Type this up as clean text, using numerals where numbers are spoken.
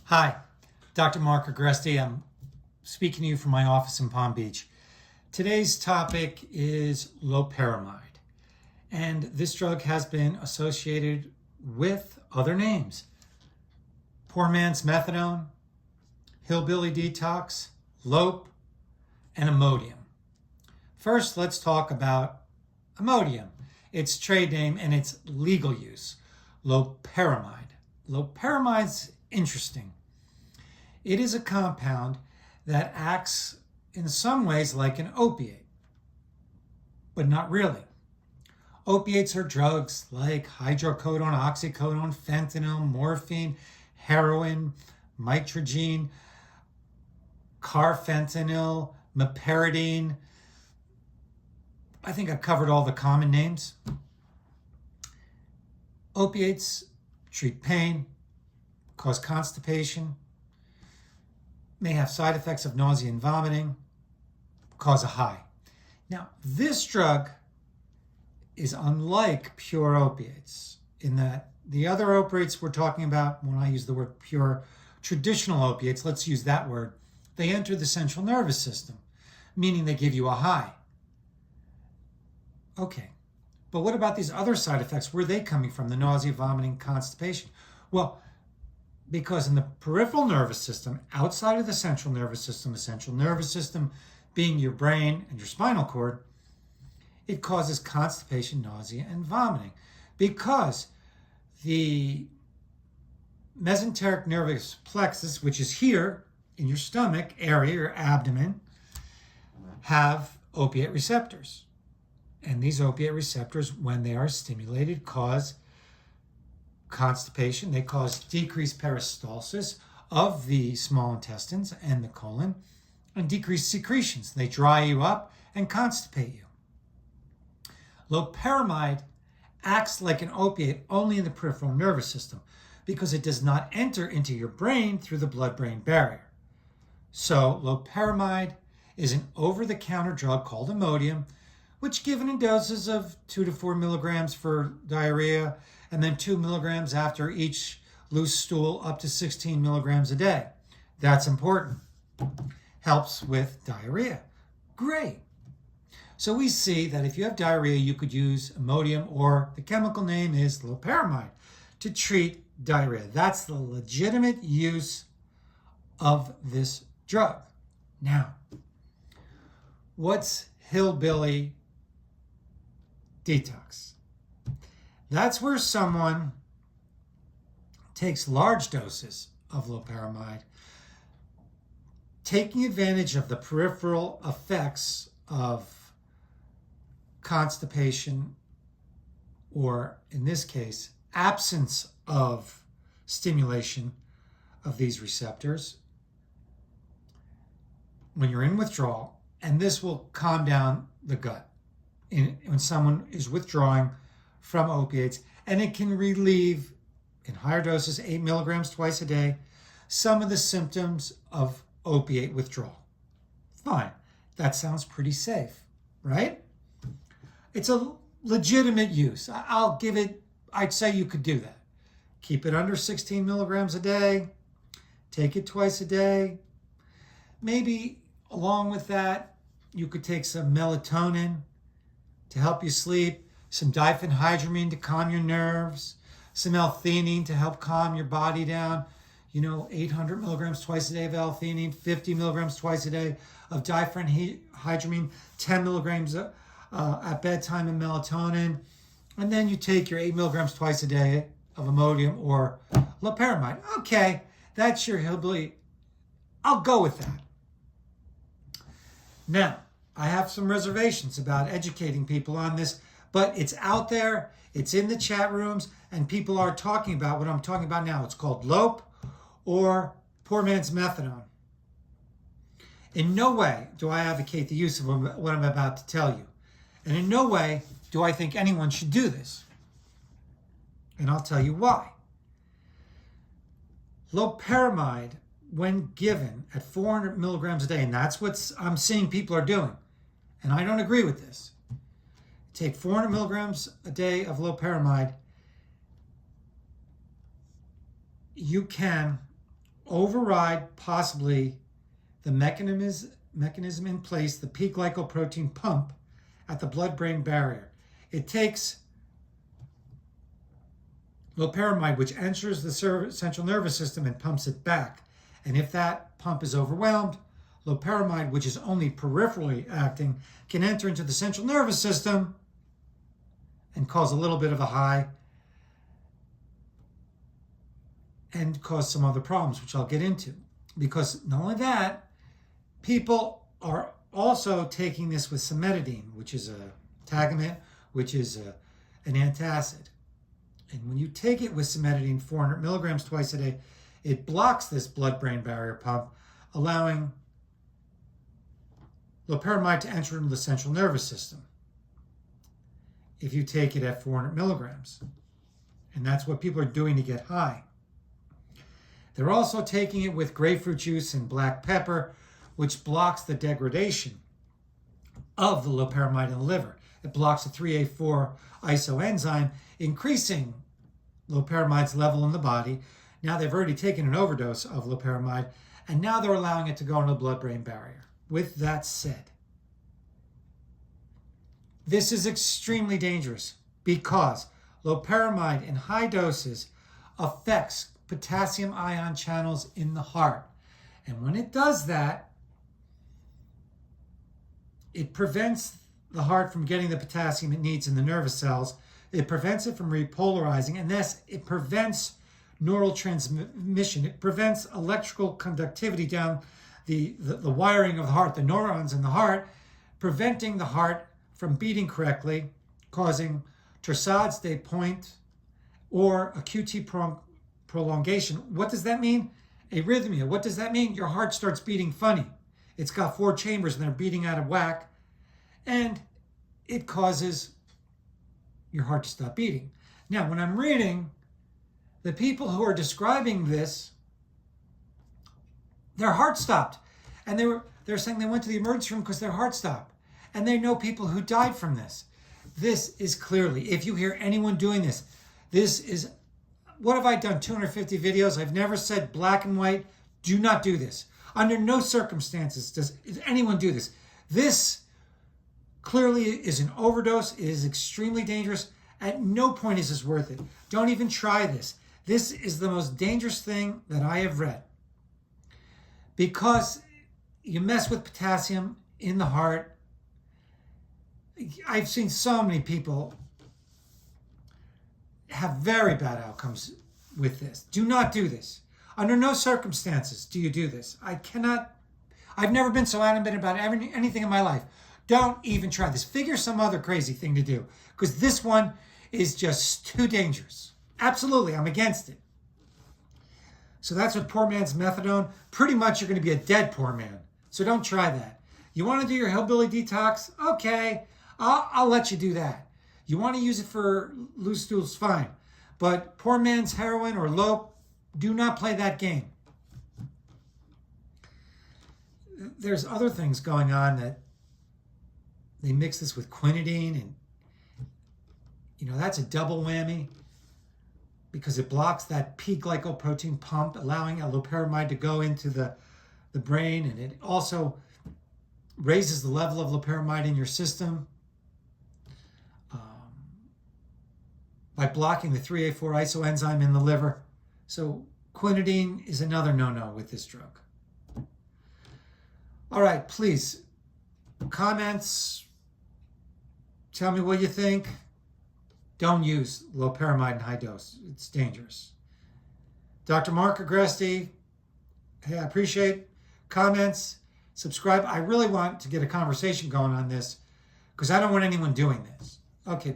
Hi, Dr. Mark Agresti. I'm speaking to you from my office in Palm Beach. Today's topic is Loperamide, and this drug has been associated with other names. Poor man's methadone, Hillbilly Detox, LOPE, and Imodium. First, let's talk about Imodium, its trade name and its legal use, Loperamide. Loperamide's interesting. It is a compound that acts in some ways like an opiate, but not really. Opiates are drugs like hydrocodone, oxycodone, fentanyl, morphine, heroin, mitragine, carfentanil, meperidine. I think I've covered all the common names. Opiates treat pain, cause constipation, may have side effects of nausea and vomiting, cause a high. Now, this drug is unlike pure opiates in that the other opiates we're talking about, when I use the word pure, traditional opiates, let's use that word, they enter the central nervous system, meaning they give you a high. Okay, but what about these other side effects? Where are they coming from? The nausea, vomiting, constipation? Well, because in the peripheral nervous system, outside of the central nervous system being your brain and your spinal cord, it causes constipation, nausea, and vomiting. Because the mesenteric nervous plexus, which is here in your stomach area, your abdomen, have opiate receptors. And these opiate receptors, when they are stimulated, cause constipation. They cause decreased peristalsis of the small intestines and the colon, and decreased secretions. They dry you up and constipate you. Loperamide acts like an opiate only in the peripheral nervous system because it does not enter into your brain through the blood-brain barrier. So loperamide is an over-the-counter drug called Imodium, which given in doses of 2 to 4 milligrams for diarrhea, and then 2 milligrams after each loose stool, up to 16 milligrams a day. That's important. Helps with diarrhea. Great. So we see that if you have diarrhea, you could use Imodium, or the chemical name is Loperamide, to treat diarrhea. That's the legitimate use of this drug. Now, what's Hillbilly Detox? That's where someone takes large doses of Loperamide, taking advantage of the peripheral effects of constipation, or in this case, absence of stimulation of these receptors when you're in withdrawal, and this will calm down the gut when someone is withdrawing from opiates, and it can relieve, in higher doses, 8 milligrams twice a day, some of the symptoms of opiate withdrawal. Fine. That sounds pretty safe, right? It's a legitimate use. I'd say you could do that. Keep it under 16 milligrams a day. Take it twice a day. Maybe along with that, you could take some melatonin to help you sleep, some diphenhydramine to calm your nerves, some L-theanine to help calm your body down. 800 milligrams twice a day of L-theanine, 50 milligrams twice a day of diphenhydramine, 10 milligrams at bedtime of melatonin. And then you take your 8 milligrams twice a day of Imodium or Loperamide. Okay, that's your Hillbilly. I'll go with that. Now, I have some reservations about educating people on this, but it's out there, it's in the chat rooms, and people are talking about what I'm talking about now. It's called LOPE, or poor man's methadone. In no way do I advocate the use of what I'm about to tell you. And in no way do I think anyone should do this. And I'll tell you why. Loperamide, when given at 400 milligrams a day, and that's what I'm seeing people are doing, and I don't agree with this. Take 400 milligrams a day of Loperamide, you can override possibly the mechanism in place, the p-glycoprotein pump at the blood-brain barrier. It takes loperamide, which enters the central nervous system, and pumps it back. And if that pump is overwhelmed, loperamide, which is only peripherally acting, can enter into the central nervous system and cause a little bit of a high and cause some other problems, which I'll get into. Because not only that, people are also taking this with cimetidine, which is a tagamet, which is an antacid. And when you take it with cimetidine, 400 milligrams twice a day, it blocks this blood-brain barrier pump, allowing loperamide to enter into the central nervous system if you take it at 400 milligrams. And that's what people are doing to get high. They're also taking it with grapefruit juice and black pepper, which blocks the degradation of the loperamide in the liver. It blocks the 3A4 isoenzyme, increasing loperamide's level in the body. Now they've already taken an overdose of loperamide, and now they're allowing it to go into the blood-brain barrier. With that said, this is extremely dangerous because loperamide in high doses affects potassium ion channels in the heart. And when it does that, it prevents the heart from getting the potassium it needs in the nervous cells. It prevents it from repolarizing, and thus it prevents neural transmission. It prevents electrical conductivity down the wiring of the heart, the neurons in the heart, preventing the heart from beating correctly, causing torsades de pointe or a QT prolongation. What does that mean? Arrhythmia. What does that mean? Your heart starts beating funny. It's got 4 chambers and they're beating out of whack, and it causes your heart to stop beating. Now, when I'm reading, the people who are describing this, their heart stopped. And they're saying they went to the emergency room because their heart stopped. And they know people who died from this. This is clearly, if you hear anyone doing this, this is, what have I done? 250 videos. I've never said black and white. Do not do this. Under no circumstances does anyone do this. This clearly is an overdose. It is extremely dangerous. At no point is this worth it. Don't even try this. This is the most dangerous thing that I have read. Because you mess with potassium in the heart. I've seen so many people have very bad outcomes with this. Do not do this. Under no circumstances do you do this. I've never been so adamant about anything in my life. Don't even try this. Figure some other crazy thing to do, because this one is just too dangerous. Absolutely, I'm against it. So that's what poor man's methadone. Pretty much you're going to be a dead poor man. So don't try that. You want to do your hillbilly detox? Okay, I'll let you do that. You want to use it for loose stools? Fine. But poor man's heroin or lope, do not play that game. There's other things going on that they mix this with quinidine, and that's a double whammy because it blocks that p-glycoprotein pump, allowing a loperamide to go into the brain, and it also raises the level of loperamide in your system by blocking the 3A4 isoenzyme in the liver. So quinidine is another no-no with this drug. All right, please, comments, tell me what you think. Don't use loperamide in high dose. It's dangerous. Dr. Mark Agresti, hey, I appreciate comments. Subscribe. I really want to get a conversation going on this because I don't want anyone doing this. Okay, bye.